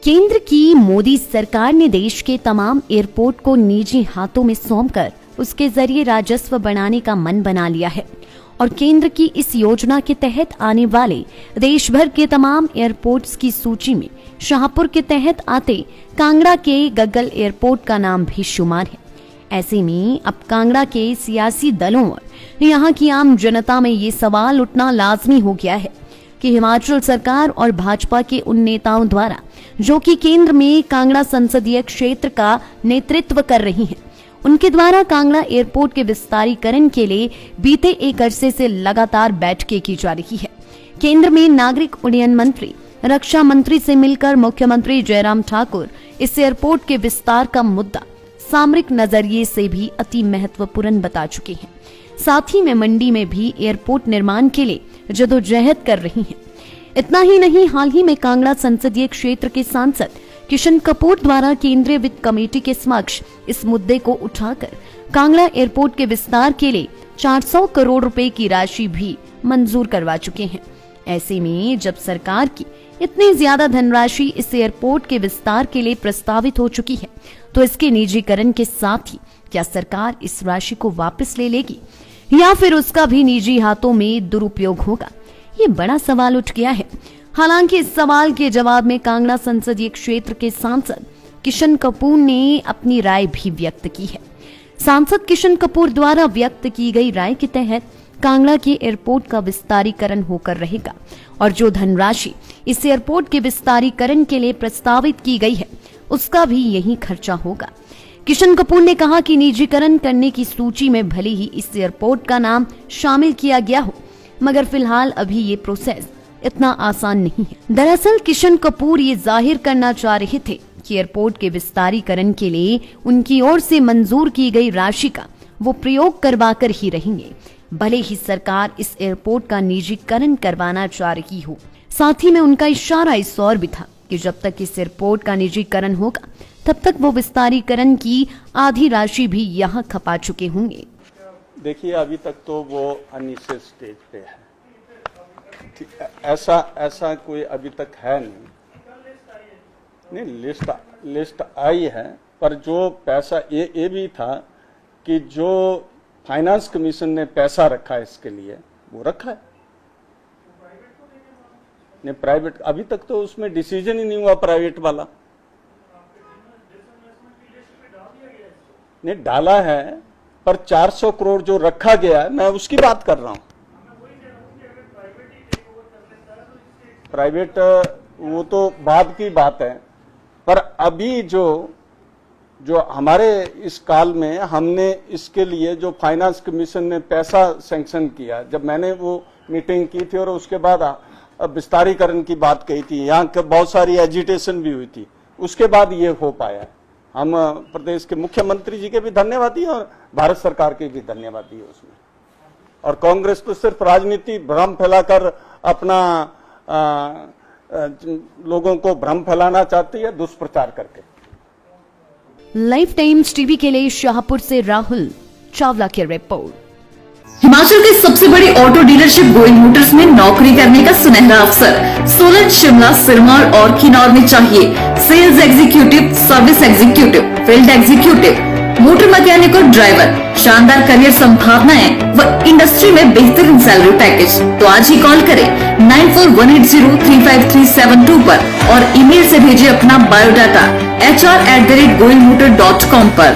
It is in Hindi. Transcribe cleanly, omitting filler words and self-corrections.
केंद्र की मोदी सरकार ने देश के तमाम एयरपोर्ट को निजी हाथों में सौंपकर उसके जरिए राजस्व बढ़ाने का मन बना लिया है और केंद्र की इस योजना के तहत आने वाले देश भर के तमाम एयरपोर्ट्स की सूची में शाहपुर के तहत आते कांगड़ा के गग्गल एयरपोर्ट का नाम भी शुमार है। ऐसे में अब कांगड़ा के सियासी दलों और यहाँ की आम जनता में ये सवाल उठना लाजमी हो गया है कि हिमाचल सरकार और भाजपा के उन नेताओं द्वारा जो कि केंद्र में कांगड़ा संसदीय क्षेत्र का नेतृत्व कर रही हैं, उनके द्वारा कांगड़ा एयरपोर्ट के विस्तारीकरण के लिए बीते एक अरसे से लगातार बैठकें की जा रही है। केंद्र में नागरिक उड्डयन मंत्री, रक्षा मंत्री से मिलकर मुख्यमंत्री जयराम ठाकुर इस एयरपोर्ट के विस्तार का मुद्दा सामरिक नजरिए से भी अति महत्वपूर्ण बता चुके हैं। साथ ही में मंडी में भी एयरपोर्ट निर्माण के लिए जदोजहद कर रही हैं। इतना ही नहीं, हाल ही में कांगड़ा संसदीय क्षेत्र के सांसद किशन कपूर द्वारा केंद्रीय वित्त कमेटी के समक्ष इस मुद्दे को उठाकर कांगड़ा एयरपोर्ट के विस्तार के लिए 400 करोड़ रुपए की राशि भी मंजूर करवा चुके हैं। ऐसे में जब सरकार की इतनी ज्यादा धनराशि इस एयरपोर्ट के विस्तार के लिए प्रस्तावित हो चुकी है, तो इसके निजीकरण के साथ ही क्या सरकार इस राशि को वापस ले लेगी या फिर उसका भी निजी हाथों में दुरुपयोग होगा, ये बड़ा सवाल उठ गया है। हालांकि इस सवाल के जवाब में कांगड़ा संसदीय क्षेत्र के सांसद किशन कपूर ने अपनी राय भी व्यक्त की है। सांसद किशन कपूर द्वारा व्यक्त की गई राय के तहत कांगड़ा के एयरपोर्ट का विस्तारीकरण होकर रहेगा और जो धनराशि इस एयरपोर्ट के विस्तारीकरण के लिए प्रस्तावित की गई है, उसका भी यही खर्चा होगा। किशन कपूर ने कहा कि निजीकरण करने की सूची में भले ही इस एयरपोर्ट का नाम शामिल किया गया हो, मगर फिलहाल अभी ये प्रोसेस इतना आसान नहीं है। दरअसल किशन कपूर ये जाहिर करना चाह रहे थे कि एयरपोर्ट के विस्तारीकरण के लिए उनकी ओर से मंजूर की गई राशि का वो प्रयोग करवाकर ही रहेंगे, भले ही सरकार इस एयरपोर्ट का निजीकरण करवाना चाह रही हो। साथ ही में उनका इशारा इस ओर भी था कि जब तक इस एयरपोर्ट का निजीकरण होगा, तब तक वो विस्तारीकरण की आधी राशि भी यहाँ खपा चुके होंगे। देखिए, अभी तक तो वो अनिश्चित स्टेज पे है। ऐसा कोई अभी तक है नहीं, लिस्ट आई है, पर जो पैसा ये भी था कि जो फाइनेंस कमीशन ने पैसा रखा है इसके लिए, वो रखा है। नहीं, प्राइवेट अभी तक तो उसमें डिसीजन ही नहीं हुआ प्राइवेट वाला। नहीं, डाला है, पर 400 करोड़ जो रखा गया है, मैं उसकी बात कर रहा हूं। प्राइवेट वो तो बाद की बात है, पर अभी जो हमारे इस काल में हमने इसके लिए जो फाइनेंस कमीशन ने पैसा सैंक्शन किया, जब मैंने वो मीटिंग की थी और उसके बाद विस्तारीकरण की बात कही थी, यहाँ बहुत सारी एजिटेशन भी हुई थी, उसके बाद ये हो पाया। हम प्रदेश के मुख्यमंत्री जी के भी धन्यवादी और भारत सरकार के भी धन्यवादी है उसमें। और कांग्रेस तो सिर्फ राजनीति भ्रम फैलाकर अपना लोगों को भ्रम फैलाना चाहती है, दुष्प्रचार करके। लाइफ टाइम्स टीवी के लिए शाहपुर से राहुल चावला की रिपोर्ट। हिमाचल के सबसे बड़ी ऑटो डीलरशिप गोइंग मोटर्स में नौकरी करने का सुनहरा अवसर सोलन, शिमला, सिरमौर और किन्नौर में चाहिए sales executive, service executive, field executive, motor mechanic और ड्राइवर। शानदार करियर संभावनाएं व इंडस्ट्री में बेहतरीन सैलरी पैकेज। तो आज ही कॉल करें 9418035372 पर और ईमेल से भेजिए अपना बायोडाटा hr@goingmotor.com पर।